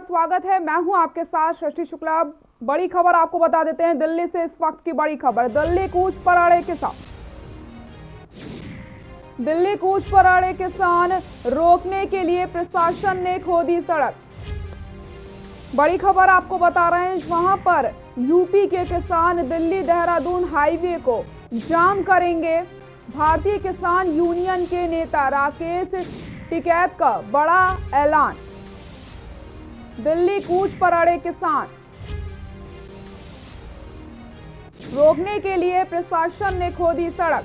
स्वागत है। मैं हूं आपके साथ सृष्टि शुक्ला। बड़ी खबर आपको बता देते हैं दिल्ली से। इस वक्त की बड़ी खबर, दिल्ली कूच पर अड़े किसान। दिल्ली कूच पर अड़े किसान रोकने के लिए प्रशासन ने खोदी सड़क। बड़ी खबर आपको बता रहे हैं, वहां पर यूपी के किसान दिल्ली देहरादून हाईवे को जाम करेंगे। भारतीय किसान यूनियन के नेता राकेश टिकैत का बड़ा ऐलान। दिल्ली कूच पर अड़े किसान रोकने के लिए प्रशासन ने खोदी सड़क।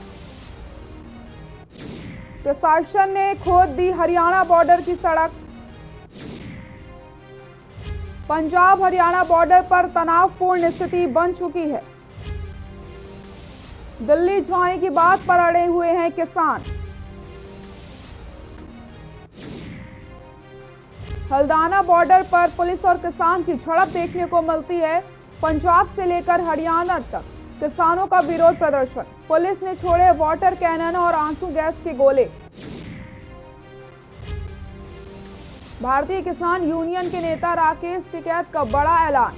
प्रशासन ने खोद दी हरियाणा बॉर्डर की सड़क। पंजाब हरियाणा बॉर्डर पर तनावपूर्ण स्थिति बन चुकी है। दिल्ली जाने की बात पर अड़े हुए हैं किसान। हल्दाना बॉर्डर पर पुलिस और किसान की झड़प देखने को मिलती है। पंजाब से लेकर हरियाणा तक किसानों का विरोध प्रदर्शन। पुलिस ने छोड़े वाटर कैनन और आंसू गैस के गोले। भारतीय किसान यूनियन के नेता राकेश टिकैत का बड़ा ऐलान।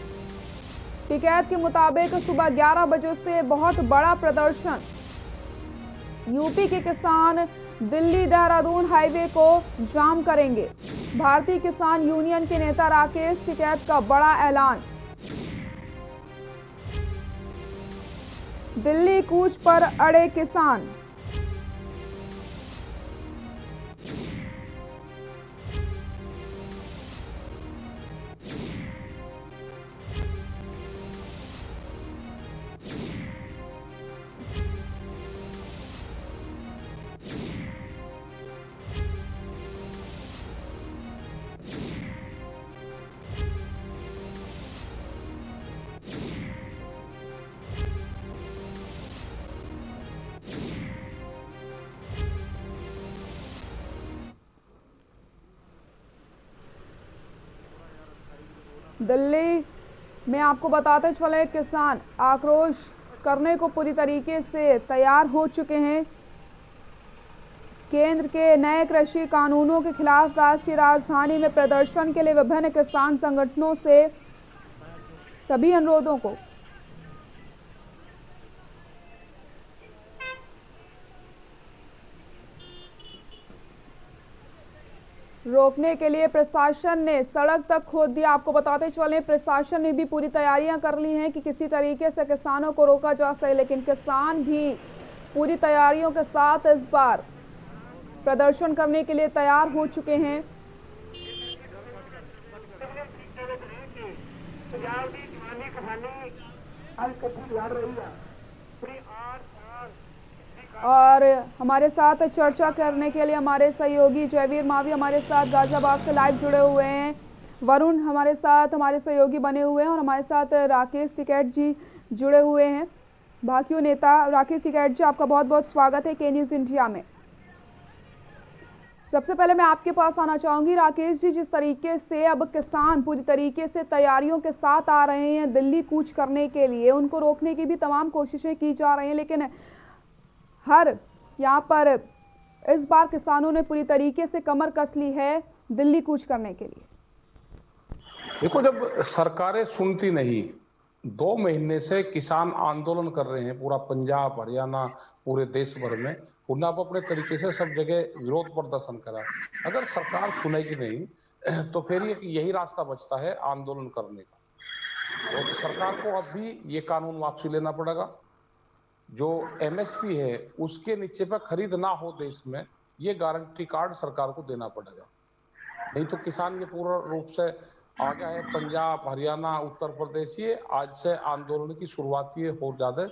टिकैत के मुताबिक सुबह 11 बजे से बहुत बड़ा प्रदर्शन। यूपी के किसान दिल्ली देहरादून हाईवे को जाम करेंगे। भारतीय किसान यूनियन के नेता राकेश टिकैत का बड़ा ऐलान। दिल्ली कूच पर अड़े किसान। दिल्ली में आपको बताते चले, किसान आक्रोश करने को पूरी तरीके से तैयार हो चुके हैं। केंद्र के नए कृषि कानूनों के खिलाफ राष्ट्रीय राजधानी में प्रदर्शन के लिए विभिन्न किसान संगठनों से सभी अनुरोधों को रोकने के लिए प्रशासन ने सड़क तक खोद दिया। आपको बताते चले, प्रशासन ने भी पूरी तैयारियां कर ली हैं कि किसी तरीके से किसानों को रोका जा सके, लेकिन किसान भी पूरी तैयारियों के साथ इस बार प्रदर्शन करने के लिए तैयार हो चुके हैं। और हमारे साथ चर्चा करने के लिए हमारे सहयोगी जयवीर मावी हमारे साथ गाजियाबाद से लाइव जुड़े हुए हैं। वरुण हमारे साथ हमारे सहयोगी बने हुए हैं और हमारे साथ राकेश टिकैत जी जुड़े हुए हैं। भाकियू नेता राकेश टिकैत जी, आपका बहुत बहुत स्वागत है के न्यूज़ इंडिया में। सबसे पहले मैं आपके पास आना चाहूंगी राकेश जी, जिस तरीके से अब किसान पूरी तरीके से तैयारियों के साथ आ रहे हैं दिल्ली कूच करने के लिए, उनको रोकने की भी तमाम कोशिशें की जा रही हैं, लेकिन यहाँ पर इस बार किसानों ने पूरी तरीके से कमर कस ली है दिल्ली कूच करने के लिए। देखो, जब सरकारें सुनती नहीं, 2 महीने से किसान आंदोलन कर रहे हैं, पूरा पंजाब हरियाणा पूरे देश भर में उन्हें आप अपने तरीके से सब जगह विरोध प्रदर्शन करा। अगर सरकार सुनेगी नहीं तो फिर यही रास्ता बचता है आंदोलन करने का। तो सरकार को अब भी ये कानून वापसी लेना पड़ेगा। जो एमएसपी है उसके नीचे पर खरीद ना हो देश में, ये गारंटी कार्ड सरकार को देना पड़ेगा। नहीं तो किसान ये पूर्ण रूप से आ गया है। पंजाब हरियाणा उत्तर प्रदेश ये आज से आंदोलन की शुरुआत ये हो ज्यादा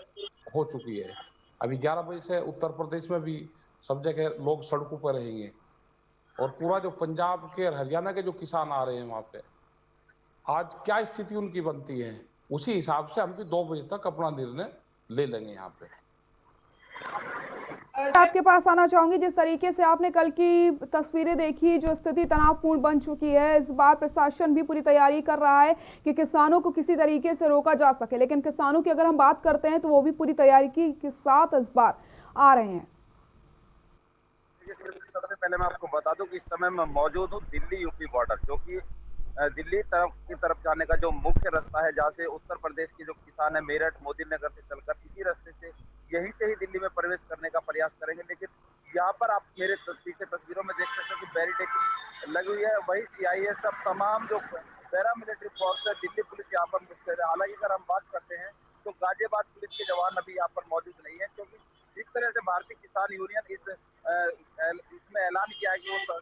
हो चुकी है। अभी 11 बजे से उत्तर प्रदेश में भी सब जगह लोग सड़कों पर रहेंगे और पूरा जो पंजाब के और हरियाणा के जो किसान आ रहे हैं वहां पे आज क्या स्थिति उनकी बनती है, उसी हिसाब से हम भी 2 बजे तक अपना निर्णय ले लेंगे। यहाँ पे आपके पास आना चाहूंगी, जिस तरीके से आपने कल की तस्वीरें देखी, जो स्थिति तनावपूर्ण बन चुकी है, इस बार प्रशासन भी पूरी तैयारी कर रहा है कि किसानों को किसी तरीके से रोका जा सके, लेकिन किसानों की अगर हम बात करते हैं तो वो भी पूरी तैयारी के साथ इस बार आ रहे हैं। सबसे पहले मैं आपको बता दूं कि इस समय मैं मौजूद हूँ दिल्ली यूपी बॉर्डर, जो कि दिल्ली की तरफ जाने का जो मुख्य रास्ता है, जहाँ से उत्तर प्रदेश के जो किसान है मेरठ मोदी नगर से चलकर इसी रास्ते से यहीं से ही दिल्ली में प्रवेश करने का प्रयास करेंगे। लेकिन यहाँ पर आप मेरे पीछे तस्वीरों में देख सकते हैं कि बैरिकेडिंग लगी हुई है। वही सीआईएस सब तमाम जो पैरामिलिट्री फोर्स है, दिल्ली पुलिस यहाँ पर मुस्तैद है। हालांकि अगर हम बात करते हैं तो गाजियाबाद पुलिस के जवान अभी यहाँ पर मौजूद नहीं है, क्योंकि जिस तरह से भारतीय किसान यूनियन इसमें ऐलान किया है कि वो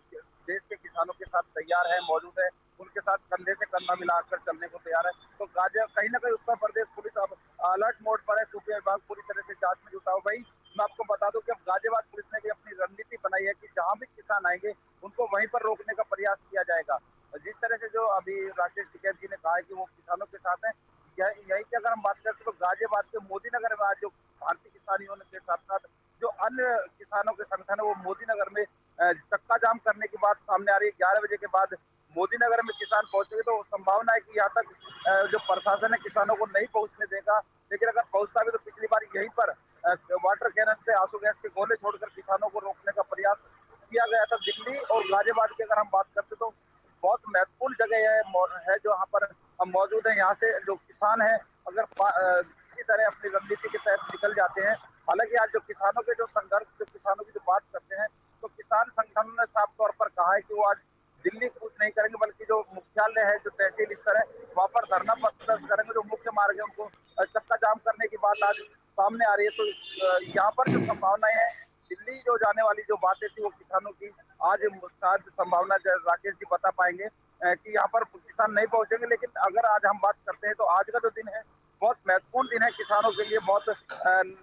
देश के किसानों के साथ तैयार है, मौजूद है, उनके साथ कंधे से कंधा मिलाकर चलने को तैयार है। तो कहीं ना कहीं उत्तर प्रदेश पुलिस अब अलर्ट मोड पर है, खुफिया विभाग पूरी तरह से जांच में जुटा हो। भाई मैं आपको बता दूं कि अब गाजियाबाद पुलिस ने भी अपनी रणनीति बनाई है कि जहां भी किसान आएंगे उनको वहीं पर रोकने का प्रयास किया जाएगा। जिस तरह से जो अभी राकेश टिकैत जी ने कहा है कि वो किसानों के साथ है, यही की अगर हम बात करें तो गाजियाबाद के मोदी नगर में आज जो भारतीय किसान यूनियन के साथ साथ जो अन्य किसानों के संगठन है वो मोदी नगर में चक्का जाम करने की बात सामने आ रही है। 11 बजे के बाद मोदी नगर में किसान पहुंचेंगे तो संभावना है कि यहाँ तक जो प्रशासन है किसानों को नहीं पहुंचने देगा। लेकिन अगर पहुंचता भी तो पिछली बार यहीं पर वाटर कैनन से आंसू गैस के गोले छोड़कर किसानों को रोकने का प्रयास किया गया था। दिल्ली और गाजियाबाद की अगर हम बात करते तो बहुत महत्वपूर्ण जगह है जो यहाँ पर हम मौजूद है। यहाँ से जो किसान है अगर किसी तरह अपनी रणनीति के तहत निकल जाते हैं। हालांकि आज जो किसानों के जो संघर्ष, जो किसानों की जो बात करते हैं तो किसान संगठनों ने साफ तौर पर कहा है कि वो आज दिल्ली कूच नहीं करेंगे, बल्कि जो मुख्यालय है, जो तहसील स्तर है, वहां पर धरना प्रदर्शन करेंगे। जो मुख्य मार्ग है उनको चक्का जाम करने की बात आज सामने आ रही है। तो यहाँ पर जो संभावनाएं है, दिल्ली जो जाने वाली जो बातें थी वो किसानों की आज शायद संभावना राकेश जी बता पाएंगे कि यहाँ पर किसान नहीं पहुंचेंगे। लेकिन अगर आज हम बात करते हैं तो आज का जो दिन है बहुत महत्वपूर्ण दिन है किसानों के लिए। बहुत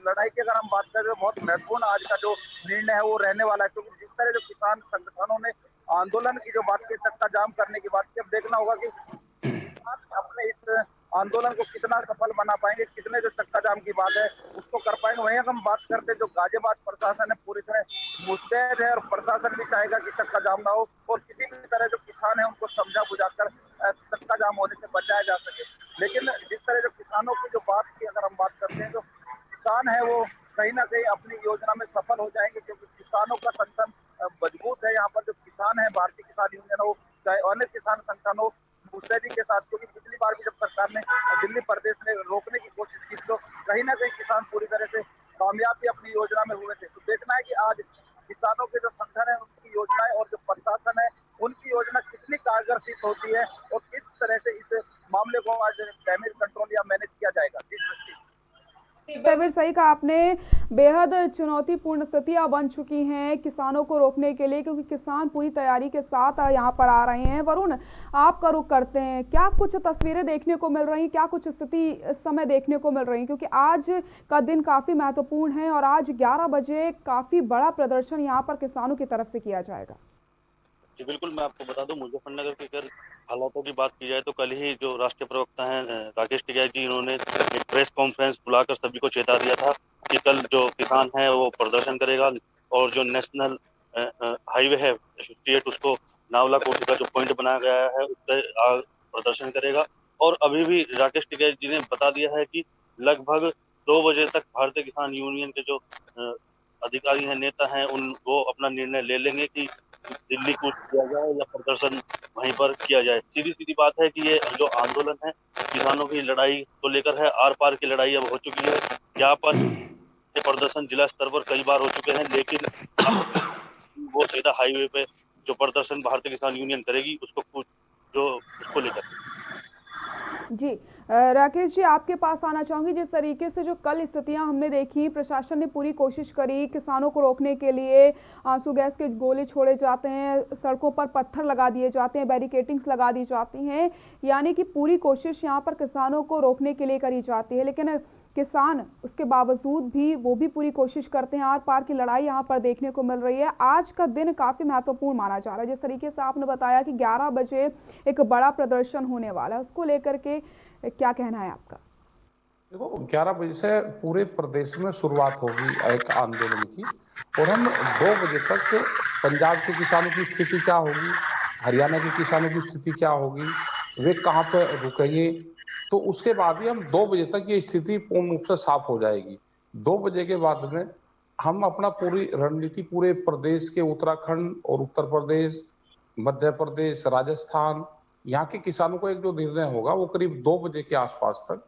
लड़ाई की अगर हम बात करें तो बहुत महत्वपूर्ण आज का जो निर्णय है वो रहने वाला है, क्योंकि जिस तरह जो किसान संगठनों ने आंदोलन की जो बात की, चक्का जाम करने की बात की, अब देखना होगा कि अपने इस आंदोलन को कितना सफल बना पाएंगे, कितने जो चक्का जाम की बात है उसको कर पाएंगे। वहीं अगर हम बात करते हैं जो गाजियाबाद प्रशासन है पूरी तरह मुस्तैद है और प्रशासन भी चाहेगा कि चक्का जाम ना हो और किसी भी तरह जो किसान है उनको समझा बुझाकर चक्का जाम होने से बचाया जा सके। लेकिन जिस तरह जो किसानों की जो बात की अगर हम बात करते हैं तो किसान है वो कहीं ना कहीं अपनी योजना में सफल हो जाएंगे, क्योंकि किसानों का संगठन मजबूत है। यहाँ पर जो किसान है, भारतीय किसान यूनियन हो चाहे अन्य किसान संगठन हो, मुस्तैदी के साथ, क्योंकि पिछली बार भी जब सरकार ने दिल्ली प्रदेश में रोकने की कोशिश की तो कहीं ना कहीं किसान पूरी तरह से कामयाब भी अपनी योजना में हुए थे। तो देखना है कि आज किसानों के जो संगठन है उनकी योजनाएं और जो प्रशासन है उनकी योजना कितनी कारगर सिद्ध होती है और किस तरह से इस मामले को आज डैमेज कंट्रोल या मैनेज किया जाएगा। फिर सही कहा आपने, बेहद चुनौतीपूर्ण स्थितियां बन चुकी हैं किसानों को रोकने के लिए, क्योंकि किसान पूरी तैयारी के साथ यहाँ पर आ रहे हैं। वरुण, आपका रुख करते हैं, क्या कुछ तस्वीरें देखने को मिल रही, क्या कुछ स्थिति इस समय देखने को मिल रही, क्योंकि आज का दिन काफी महत्वपूर्ण है और आज 11 बजे काफी बड़ा प्रदर्शन यहाँ पर किसानों की तरफ से किया जाएगा। जी बिल्कुल, मैं आपको बता दूं, मुजफ्फरनगर के अगर हालातों की बात की जाए तो कल ही जो राष्ट्रीय प्रवक्ता हैं राकेश टिकैत जी, इन्होंने एक प्रेस कॉन्फ्रेंस बुलाकर सभी को चेता दिया था कि कल जो किसान है वो प्रदर्शन करेगा और जो नेशनल हाईवे है 58 उसको नावला कोठी का जो पॉइंट बनाया गया है उस पर प्रदर्शन करेगा। और अभी भी राकेश टिकैत जी ने बता दिया है कि लगभग 2 बजे तक भारतीय किसान यूनियन के जो अधिकारी हैं, नेता हैं, वो अपना निर्णय ले लेंगे कि दिल्ली कूच किया जाए या प्रदर्शन वहीं पर किया जाए। सीधी सीधी बात है कि ये जो आंदोलन है किसानों की लड़ाई को लेकर है, आर पार की लड़ाई अब हो चुकी है। यहाँ पर ये प्रदर्शन जिला स्तर पर कई बार हो चुके हैं, लेकिन वो सीधा हाईवे पे जो प्रदर्शन भारतीय किसान यूनियन करेगी उसको लेकर। जी राकेश जी, आपके पास आना चाहूंगी। जिस तरीके से जो कल स्थितियां हमने देखी, प्रशासन ने पूरी कोशिश करी किसानों को रोकने के लिए, आंसू गैस के गोले छोड़े जाते हैं, सड़कों पर पत्थर लगा दिए जाते हैं, बैरिकेटिंग्स लगा दी जाती हैं, यानी कि पूरी कोशिश यहां पर किसानों को रोकने के लिए करी जाती है। लेकिन किसान उसके बावजूद भी वो भी पूरी कोशिश करते हैं। आर पार की लड़ाई यहाँ पर देखने को मिल रही है। आज का दिन काफी महत्वपूर्ण माना जा रहा है। जिस तरीके से आपने बताया कि 11 बजे एक बड़ा प्रदर्शन होने वाला है, उसको लेकर के क्या कहना है आपका? देखो, 11 बजे से पूरे प्रदेश में शुरुआत होगी एक आंदोलन की, और हम 2 बजे तक पंजाब के किसानों की स्थिति क्या होगी, हरियाणा के किसानों की स्थिति क्या होगी, वे कहाँ पे रुकेंगे, तो उसके बाद ही हम 2 बजे तक ये स्थिति पूर्ण रूप से साफ हो जाएगी। 2 बजे के बाद में हम अपना पूरी रणनीति पूरे प्रदेश के उत्तराखंड और उत्तर प्रदेश, मध्य प्रदेश, राजस्थान, यहाँ के किसानों को एक जो निर्णय होगा वो करीब 2 बजे के आसपास तक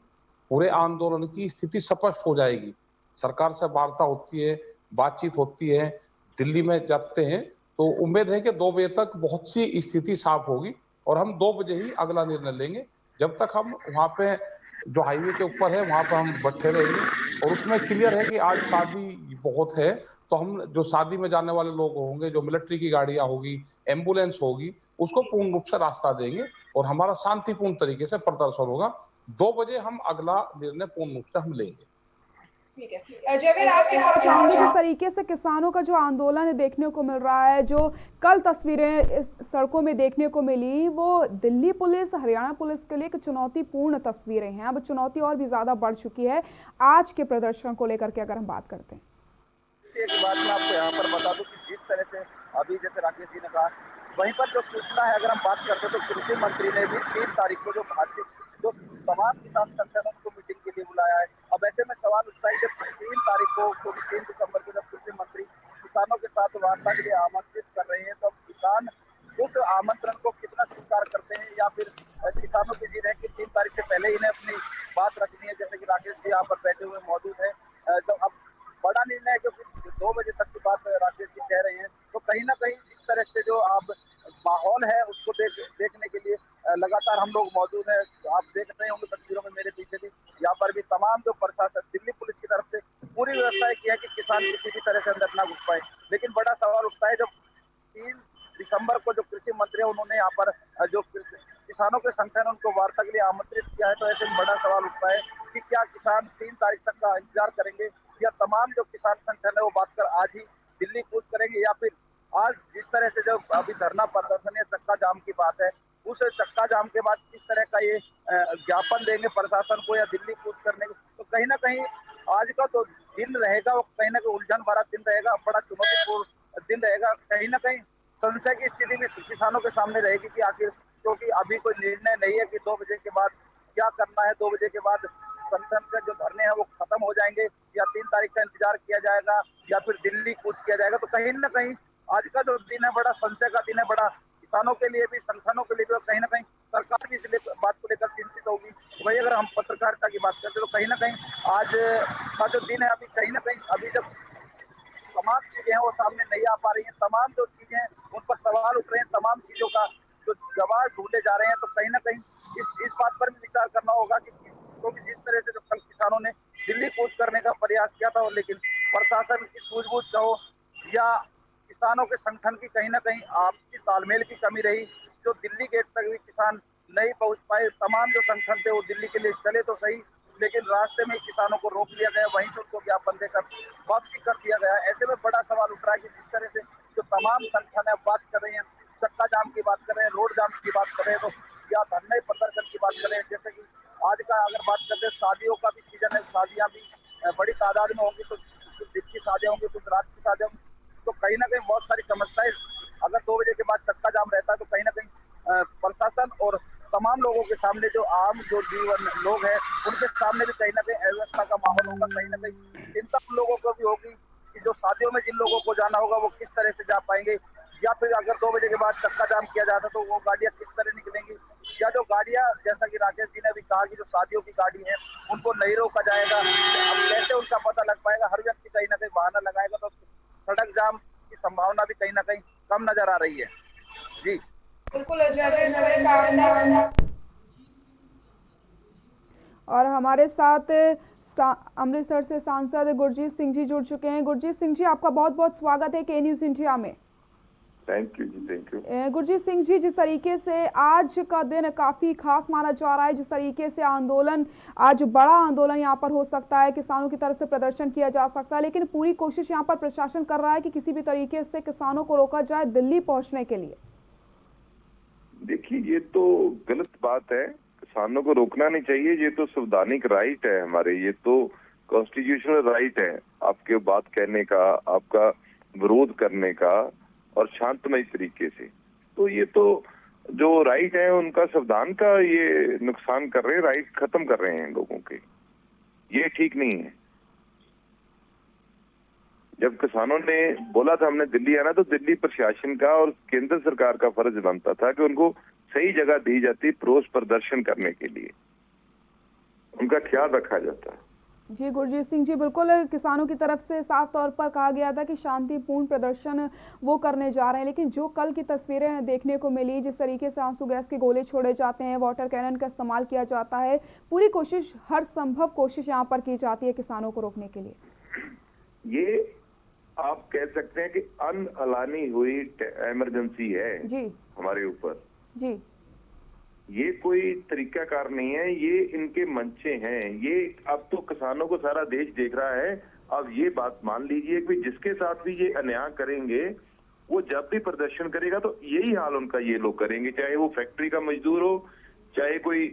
पूरे आंदोलन की स्थिति स्पष्ट हो जाएगी। सरकार से वार्ता होती है, बातचीत होती है, दिल्ली में जाते हैं, तो उम्मीद है कि 2 बजे तक बहुत सी स्थिति साफ होगी और हम 2 बजे ही अगला निर्णय लेंगे। जब तक हम वहाँ पे जो हाईवे के ऊपर है वहाँ पे हम बैठे रहेंगे और उसमें क्लियर है कि आज शादी बहुत है, तो हम जो शादी में जाने वाले लोग होंगे, जो मिलिट्री की गाड़ियां होगी, एम्बुलेंस होगी, उसको पूर्ण रूप से रास्ता देंगे और हमारा शांतिपूर्ण तरीके से प्रदर्शन होगा। 2 बजे हम अगला निर्णय पूर्ण रूप से हम लेंगे। ठीक है जयवीर, आपके पास आएंगे जिस तरीके से किसानों का जो आंदोलन देखने को मिल रहा है, जो कल तस्वीरें इस सड़कों में देखने को मिली, वो दिल्ली पुलिस हरियाणा पुलिस के लिए एक चुनौतीपूर्ण तस्वीरें हैं। अब चुनौती और भी ज्यादा बढ़ चुकी है आज के प्रदर्शन को लेकर के अगर हम बात करते हैं। एक बात मैं आपको यहाँ पर बता दूं कि जिस तरह से अभी जैसे राकेश जी ने कहा, वहीं पर जो सूचना है अगर हम बात करते हैं तो कृषि मंत्री ने भी 3 तारीख को जो भारतीय जो तमाम किसान संगठनों को मीटिंग के लिए बुलाया है। अब ऐसे में सवाल उठता है कि 3 तारीख को 3 दिसंबर को जब कृषि मंत्री किसानों के साथ वार्ता के लिए आमंत्रित कर रहे हैं, तो किसान उस आमंत्रण को कितना स्वीकार करते हैं या फिर किसानों की जिद है कि 3 तारीख से पहले इन्हें अपनी बात रखनी है। जैसे कि राकेश जी यहाँ पर बैठे हुए मौजूद है, तो अब बड़ा निर्णय है क्योंकि 2 बजे तक की बात राकेश जी कह रहे हैं, तो कहीं ना कहीं इस तरह से जो आप माहौल है उसको देखने के लिए लगातार हम लोग मौजूद हैं। आप देख रहे होंगे तस्वीरों में मेरे पीछे भी, यहाँ पर भी तमाम जो प्रशासन दिल्ली पुलिस की तरफ से पूरी व्यवस्था की है कि किसान किसी भी तरह से अंदर ना घुस पाए। लेकिन बड़ा सवाल उठता है जब 3 दिसंबर को जो कृषि मंत्री है उन्होंने यहाँ पर जो किसानों के संगठन उनको वार्ता के लिए आमंत्रित किया है, तो ऐसे में बड़ा सवाल उठता है कि क्या किसान 3 तारीख तक का इंतजार करेंगे या तमाम जो किसान संगठन है वो बात कर आज ही दिल्ली कूच करेंगे, या फिर आज जिस तरह से जो अभी धरना प्रदर्शन है, चक्का जाम की बात है, उस चक्का जाम के बाद किस तरह का ये ज्ञापन देंगे प्रशासन को या दिल्ली कूच करने को। तो कहीं ना कहीं आज का जो दिन रहेगा वो कहीं ना कहीं उलझन भरा दिन रहेगा, बड़ा चुनौतीपूर्ण दिन रहेगा। कहीं ना कहीं संशय की स्थिति भी किसानों के सामने रहेगी कि आखिर, क्योंकि अभी कोई निर्णय नहीं है कि 2 बजे के बाद क्या करना है, 2 बजे के बाद संगठन के जो धरने हैं वो खत्म हो जाएंगे या 3 तारीख का इंतजार किया जाएगा या फिर दिल्ली कूच किया जाएगा। तो कहीं ना कहीं आज का जो दिन है बड़ा संशय का दिन है, बड़ा किसानों के लिए भी, संगठनों के लिए भी, और कहीं ना कहीं सरकार भी इस बात को लेकर चिंतित होगी। वही अगर हम पत्रकारिता की बात करते हैं तो कहीं ना कहीं आज का जो दिन है, अभी कहीं ना कहीं अभी जब तमाम चीजें हैं वो सामने नहीं आ पा रही हैं, तमाम जो चीजें हैं उन पर सवाल उठ रहे हैं, तमाम चीजों का जो जवाब ढूंढे जा रहे हैं, तो कहीं ना कहीं इस बात पर भी विचार करना होगा कि क्योंकि जिस तरह से जो कल किसानों ने दिल्ली कूच करने का प्रयास किया था, और लेकिन प्रशासन की सूझबूझ का हो या किसानों के संगठन की कहीं ना कहीं आपसी तालमेल की कमी रही, जो दिल्ली गेट तक भी किसान नहीं पहुंच पाए। तमाम जो संगठन थे वो दिल्ली के लिए चले तो सही, लेकिन रास्ते में किसानों को रोक लिया गया, वहीं से उनको ज्ञापन देकर वापसी कर दिया गया। ऐसे में बड़ा सवाल उठ रहा है कि जिस तरह से जो तमाम संगठन है बात कर रहे हैं, चक्का जाम की बात कर रहे हैं, रोड जाम की बात कर रहे हैं, तो या धरने प्रदर्शन की बात कर रहे हैं। जैसे कि आज का अगर बात करते हैं, शादियों का भी सीजन है, शादियां भी बड़ी तादाद में होंगी, तो कुछ दिन की शादियां होंगी, कुछ रात की शादियां होंगी, तो कहीं ना कहीं बहुत सारी समस्याएं, अगर 2 बजे के बाद चक्का जाम रहता है तो कहीं ना कहीं प्रशासन और तमाम लोगों के सामने जो आम जो जीवन लोग हैं उनके सामने भी कहीं ना कहीं अव्यवस्था का माहौल होगा। कहीं ना कहीं चिंता उन लोगों को भी होगी कि जो शादियों में जिन लोगों को जाना होगा वो किस तरह से जा पाएंगे, या फिर अगर 2 बजे के बाद चक्का जाम किया जाता तो वो गाड़ियां किस तरह निकलेंगी, या जो गाड़ियां, जैसा कि राकेश जी ने भी कहा कि जो शादियों की गाड़ी है उनको नहीं रोका जाएगा, अब कैसे उनका पता लग पाएगा। हर व्यक्ति कहीं ना कहीं बहाना लगाएगा, तो सड़क जाम की संभावना भी कहीं ना कहीं कम नजर आ रही है। जी बिल्कुल और हमारे साथ अमृतसर से सांसद गुरजीत सिंह जी जुड़ चुके हैं। गुरजीत सिंह जी, आपका बहुत बहुत स्वागत है के न्यूज़ इंडिया में। Thank you ji, thank you. Gurjeet Singh ji, जिस तरीके से आज का दिन काफी खास माना जा रहा है, जिस तरीके से आंदोलन, आज बड़ा आंदोलन यहाँ पर हो सकता है, किसानों की तरफ से प्रदर्शन किया जा सकता है, लेकिन पूरी कोशिश यहाँ पर प्रशासन कर रहा है कि किसी भी तरीके से किसानों को रोका जाए दिल्ली पहुंचने के लिए। देखिए, ये तो गलत बात है, किसानों को रोकना नहीं चाहिए, ये तो संवैधानिक राइट है हमारे, ये तो कॉन्स्टिट्यूशनल राइट है आपके बात कहने का, आपका विरोध करने का, और शांतमय तरीके से। तो ये तो जो राइट है उनका, संविधान का ये नुकसान कर रहे हैं, राइट खत्म कर रहे हैं लोगों के, ये ठीक नहीं है। जब किसानों ने बोला था हमने दिल्ली आना, तो दिल्ली प्रशासन का और केंद्र सरकार का फर्ज बनता था कि उनको सही जगह दी जाती रोष प्रदर्शन करने के लिए, उनका ख्याल रखा जाता है। जी गुरजीत सिंह जी, बिल्कुल किसानों की तरफ से साफ तौर पर कहा गया था कि शांतिपूर्ण प्रदर्शन वो करने जा रहे हैं, लेकिन जो कल की तस्वीरें देखने को मिली, जिस तरीके से आंसू गैस के गोले छोड़े जाते हैं, वाटर कैनन का इस्तेमाल किया जाता है, पूरी कोशिश, हर संभव कोशिश यहाँ पर की जाती है किसानों को रोकने के लिए। ये आप कह सकते हैं कि अनअलानी हुई इमरजेंसी है जी हमारे ऊपर। जी, ये कोई तरीकाकार नहीं है, ये इनके मंचे हैं। ये अब तो किसानों को सारा देश देख रहा है। अब ये बात मान लीजिए कि जिसके साथ भी ये अन्याय करेंगे, वो जब भी प्रदर्शन करेगा तो यही हाल उनका ये लोग करेंगे, चाहे वो फैक्ट्री का मजदूर हो, चाहे कोई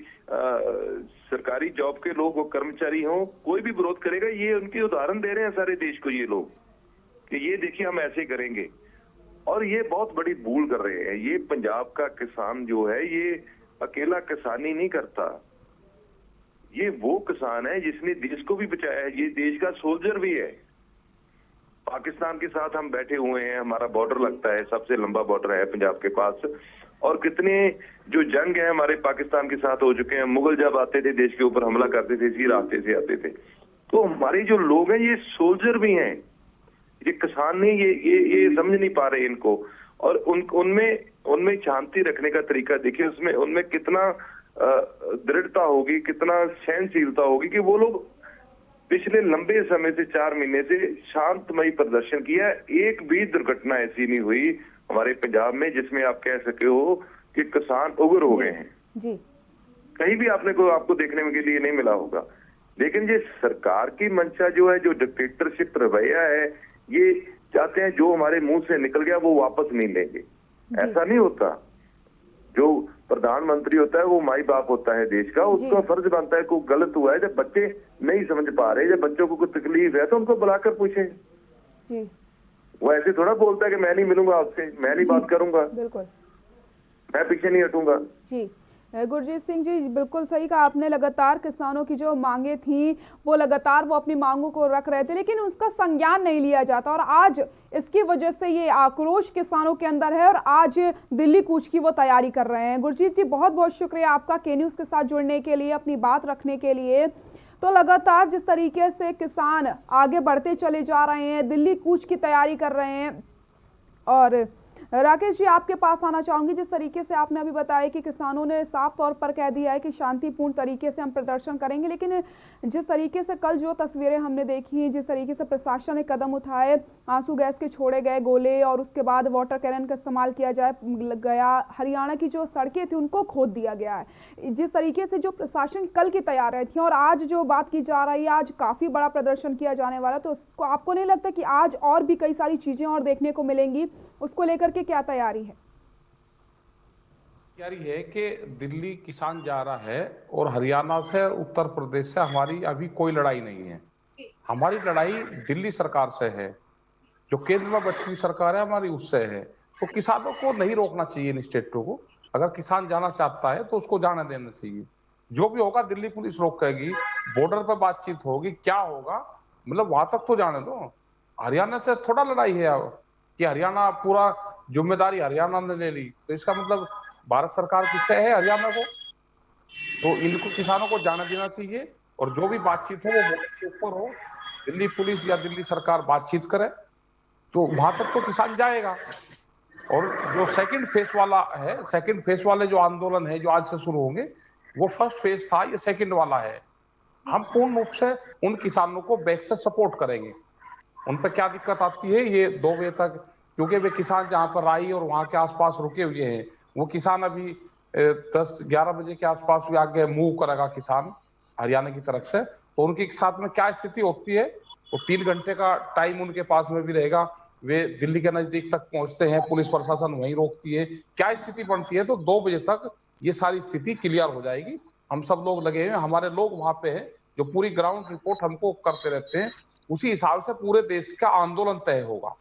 सरकारी जॉब के लोग हो, कर्मचारी हो, कोई भी विरोध करेगा। ये उनके उदाहरण दे रहे हैं सारे देश को ये लोग कि ये देखिए हम ऐसे करेंगे। और ये बहुत बड़ी भूल कर रहे हैं। ये पंजाब का किसान जो है, ये अकेला किसानी नहीं करता, ये वो किसान है जिसने देश को भी बचाया है। ये देश का सोल्जर भी है। पाकिस्तान के साथ हम बैठे हुए हैं, हमारा बॉर्डर लगता है, सबसे लंबा बॉर्डर है पंजाब के पास। और कितने जो जंग है हमारे पाकिस्तान के साथ हो चुके हैं। मुगल जब आते थे देश के ऊपर हमला करते थे, इसी रास्ते से आते थे। तो हमारे जो लोग हैं ये सोल्जर भी हैं, ये किसान नहीं। ये समझ नहीं पा रहे इनको। और उनमें शांति रखने का तरीका देखिए, उसमें उनमें कितना दृढ़ता होगी, कितना सहनशीलता होगी कि वो लोग पिछले लंबे समय से 4 महीने से शांतमयी प्रदर्शन किया। एक भी दुर्घटना ऐसी नहीं हुई हमारे पंजाब में जिसमें आप कह सके हो कि किसान उग्र हो गए हैं। जी, कहीं भी आपको देखने के लिए नहीं मिला होगा। लेकिन ये सरकार की मंशा जो है, जो डिक्टेटरशिप रवैया है, ये चाहते हैं जो हमारे मुंह से निकल गया वो वापस नहीं लेंगे। ऐसा नहीं होता। जो प्रधानमंत्री होता है वो माई बाप होता है देश का, उसका फर्ज बनता है कोई गलत हुआ है, जब बच्चे नहीं समझ पा रहे, जब बच्चों को कोई तकलीफ है तो उनको बुलाकर पूछे। जी, वो ऐसे थोड़ा बोलता है कि मैं नहीं मिलूंगा आपसे, मैं नहीं बात करूंगा, बिल्कुल, मैं पीछे नहीं हटूंगा। जी गुरजीत सिंह जी, बिल्कुल सही कहा आपने। लगातार किसानों की जो मांगे थी, वो लगातार वो अपनी मांगों को रख रहे थे, लेकिन उसका संज्ञान नहीं लिया जाता। और आज इसकी वजह से ये आक्रोश किसानों के अंदर है और आज दिल्ली कूच की वो तैयारी कर रहे हैं। गुरजीत जी, बहुत बहुत शुक्रिया आपका के न्यूज़ के साथ जुड़ने के लिए, अपनी बात रखने के लिए। तो लगातार जिस तरीके से किसान आगे बढ़ते चले जा रहे हैं, दिल्ली कूच की तैयारी कर रहे हैं। और राकेश जी, आपके पास आना चाहूंगी। जिस तरीके से आपने अभी बताया कि किसानों ने साफ तौर पर कह दिया है कि शांतिपूर्ण तरीके से हम प्रदर्शन करेंगे, लेकिन जिस तरीके से कल जो तस्वीरें हमने देखी, जिस तरीके से प्रशासन ने कदम उठाए, आंसू गैस के छोड़े गए गोले और उसके बाद वाटर कैनन का इस्तेमाल किया गया, हरियाणा की जो सड़कें थी उनको खोद दिया गया है। जिस तरीके से जो प्रशासन कल की तैयारियां थी और आज जो बात की जा रही है, आज काफी बड़ा प्रदर्शन किया जाने वाला, तो उसको आपको नहीं लगता कि आज और भी कई सारी चीजें और देखने को मिलेंगी? उसको लेकर के क्या तैयारी है? तैयारी है कि दिल्ली किसान जा रहा है और हरियाणा से, उत्तर प्रदेश से हमारी अभी कोई लड़ाई नहीं है। हमारी लड़ाई दिल्ली सरकार से है, जो केंद्र में बैठी हुई सरकार है हमारी, उससे है। तो किसानों को नहीं रोकना चाहिए इन स्टेटों को। अगर किसान जाना चाहता है तो उसको जाने देना चाहिए। जो भी होगा दिल्ली पुलिस रोकेगी, बॉर्डर पर बातचीत होगी, क्या होगा मतलब वहां तक तो जाने दो। हरियाणा से थोड़ा लड़ाई है अब कि हरियाणा पूरा जिम्मेदारी हरियाणा ने ले ली, तो इसका मतलब भारत सरकार किससे है हरियाणा को। तो इनको किसानों को जाने देना चाहिए और जो भी बातचीत हो वो बॉर्डर के ऊपर हो, दिल्ली पुलिस या दिल्ली सरकार बातचीत करे तो वहां तक तो किसान जाएगा। और जो सेकंड फेज वाला है, सेकंड फेज वाले जो आंदोलन है जो आज से शुरू होंगे, वो फर्स्ट फेज था, ये सेकंड वाला है। हम पूर्ण रूप से उन किसानों को बैक से सपोर्ट करेंगे। उन पर क्या दिक्कत आती है ये 2 बजे तक, क्योंकि वे किसान जहां पर आई और वहां के आसपास रुके हुए हैं, वो किसान अभी 10-11 बजे के आसपास भी आगे मूव करेगा किसान हरियाणा की तरफ से। तो उनके साथ में क्या स्थिति होती है, वो 3 घंटे का टाइम उनके पास में भी रहेगा। वे दिल्ली के नजदीक तक पहुंचते हैं, पुलिस प्रशासन वहीं रोकती है, क्या स्थिति बनती है। तो 2 बजे तक ये सारी स्थिति क्लियर हो जाएगी। हम सब लोग लगे हैं, हमारे लोग वहां पे हैं जो पूरी ग्राउंड रिपोर्ट हमको करते रहते हैं। उसी हिसाब से पूरे देश का आंदोलन तय होगा।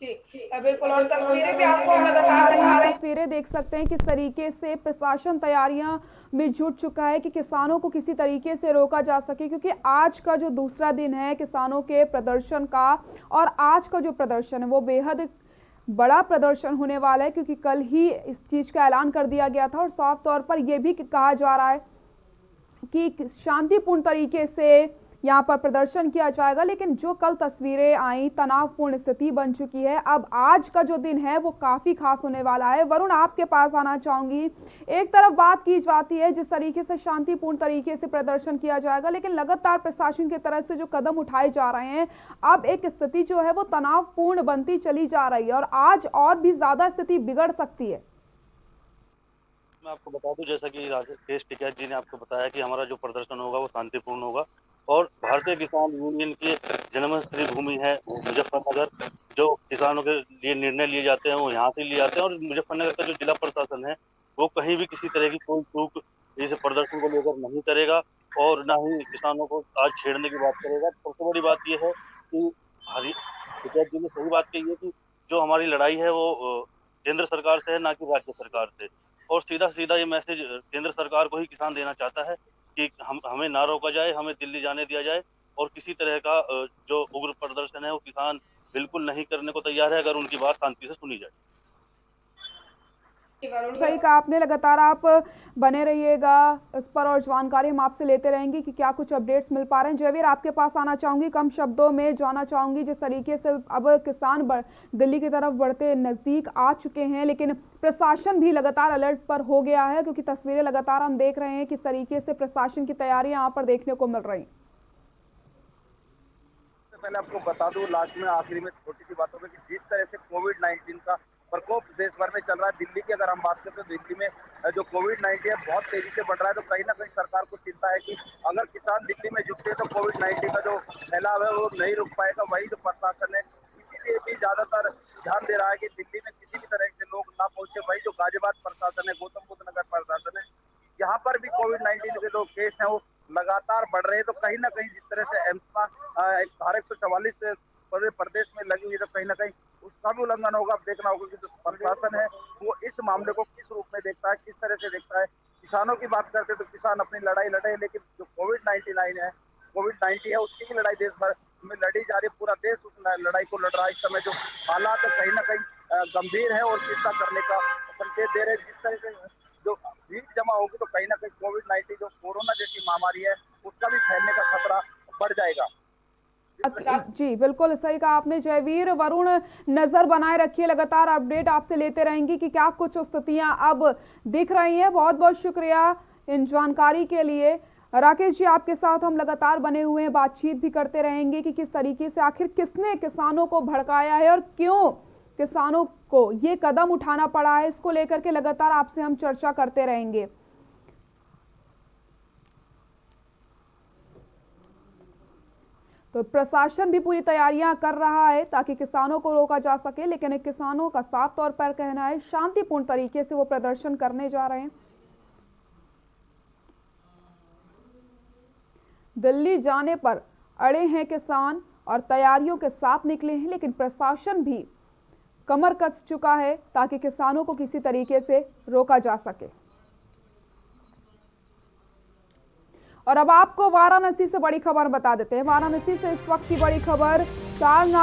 बिल्कुल। और तस्वीरें भी आपको लगातार तस्वीरें देख सकते हैं किस तरीके से प्रशासन तैयारियां में जुट चुका है कि किसानों को किसी तरीके से रोका जा सके, क्योंकि आज का जो दूसरा दिन है किसानों के प्रदर्शन का, और आज का जो प्रदर्शन है वो बेहद बड़ा प्रदर्शन होने वाला है, क्योंकि कल ही इस चीज का ऐलान कर दिया गया था और साफ तौर पर यह भी कहा जा रहा है कि शांतिपूर्ण तरीके से यहाँ पर प्रदर्शन किया जाएगा। लेकिन जो कल तस्वीरें आई, तनावपूर्ण स्थिति बन चुकी है। अब आज का जो दिन है वो काफी खास होने वाला है। वरुण, आपके पास आना चाहूंगी। एक तरफ बात की जाती है जिस तरीके से शांतिपूर्ण तरीके से प्रदर्शन किया जाएगा, लेकिन लगातार प्रशासन की तरफ से जो कदम उठाए जा रहे हैं, अब एक स्थिति जो है वो तनावपूर्ण बनती चली जा रही है और आज और भी ज्यादा स्थिति बिगड़ सकती है। मैं आपको बता दूं, जैसा कि राकेश टिकैत जी ने आपको बताया कि हमारा जो प्रदर्शन होगा वो शांतिपूर्ण होगा और भारतीय किसान यूनियन की जन्मस्थली भूमि है मुजफ्फरनगर। जो किसानों के लिए निर्णय लिए जाते हैं वो यहाँ से लिए जाते हैं और मुजफ्फरनगर का जो जिला प्रशासन है वो कहीं भी किसी तरह की कोई चूक इस प्रदर्शन को लेकर नहीं करेगा और ना ही किसानों को आज छेड़ने की बात करेगा। सबसे बड़ी बात यह है कि टिकैत जी ने सही बात कही है कि जो हमारी लड़ाई है वो केंद्र सरकार से है, ना कि राज्य सरकार से। और सीधा सीधा ये मैसेज केंद्र सरकार को ही किसान देना चाहता है कि हमें ना रोका जाए, हमें दिल्ली जाने दिया जाए और किसी तरह का जो उग्र प्रदर्शन है वो किसान बिल्कुल नहीं करने को तैयार है अगर उनकी बात शांति से सुनी जाए। सही कहा आपने। लगातार आप बने रहिएगा इस पर और जानकारी हम आपसे लेते रहेंगे कि क्या कुछ अपडेट्स मिल पा रहे हैं। जयवीर, आपके पास आना चाहूंगी, कम शब्दों में जानना चाहूंगी जिस तरीके से अब किसान दिल्ली की तरफ बढ़ते नजदीक आ चुके हैं, लेकिन प्रशासन भी लगातार अलर्ट पर हो गया है, क्योंकि तस्वीरें लगातार हम देख रहे हैं किस तरीके से प्रशासन की तैयारियां यहाँ पर देखने को मिल रही। पहले आपको बता दूं, लास्ट में आखिरी में छोटी सी बातों में कि जिस तरह से कोविड-19 का प्रकोप देश भर में चल रहा है, दिल्ली की अगर हम बात करें तो दिल्ली में जो कोविड-19 है बहुत तेजी से बढ़ रहा है। तो कहीं ना कहीं सरकार को चिंता है कि अगर किसान दिल्ली में जुटते हैं तो कोविड-19 का जो फैलाव है वो नहीं रुक पाएगा। वही जो प्रशासन है इसीलिए भी ज्यादातर ध्यान दे रहा है कि दिल्ली में किसी भी तरह से लोग ना पहुंचे। वही जो गाजियाबाद प्रशासन है, गौतम बुद्ध नगर प्रशासन है, यहाँ पर भी कोविड-19 के जो केस हैं वो लगातार बढ़ रहे हैं। तो कहीं ना कहीं जिस तरह से एम्स धारा 144 प्रदेश में लगी हुई है, तो कहीं ना कहीं उसका भी उल्लंघन होगा। अब देखना होगा कि जो प्रशासन है वो इस मामले को किस रूप में देखता है, किस तरह से देखता है। किसानों की बात करते तो किसान अपनी लड़ाई लड़े, लेकिन जो कोविड-19 है उसकी भी लड़ाई देश भर में लड़ी जा रही है। पूरा देश उस लड़ाई को लड़ रहा है। इस समय जो हालात है कहीं ना कहीं गंभीर है और चिंता करने का संकेत दे रहे हैं। जिस तरह से जो भीड़ जमा होगी तो कहीं ना कहीं कोविड-19 जो कोरोना जैसी महामारी है उसका भी फैलने का खतरा बढ़ जाएगा। जी बिल्कुल सही कहा आपने जयवीर। वरुण, नजर बनाए रखिए, लगातार अपडेट आपसे लेते रहेंगे कि क्या कुछ स्थितियां अब दिख रही हैं। बहुत बहुत शुक्रिया इन जानकारी के लिए। राकेश जी, आपके साथ हम लगातार बने हुए हैं, बातचीत भी करते रहेंगे कि किस तरीके से आखिर किसने किसानों को भड़काया है और क्यों किसानों को ये कदम उठाना पड़ा है, इसको लेकर के लगातार आपसे हम चर्चा करते रहेंगे। तो प्रशासन भी पूरी तैयारियां कर रहा है ताकि किसानों को रोका जा सके, लेकिन किसानों का साफ तौर पर कहना है शांतिपूर्ण तरीके से वो प्रदर्शन करने जा रहे हैं। दिल्ली जाने पर अड़े हैं किसान और तैयारियों के साथ निकले हैं, लेकिन प्रशासन भी कमर कस चुका है ताकि किसानों को किसी तरीके से रोका जा सके। और अब आपको वाराणसी से बड़ी खबर बता देते हैं। वाराणसी से इस वक्त की बड़ी खबर, सारनाथ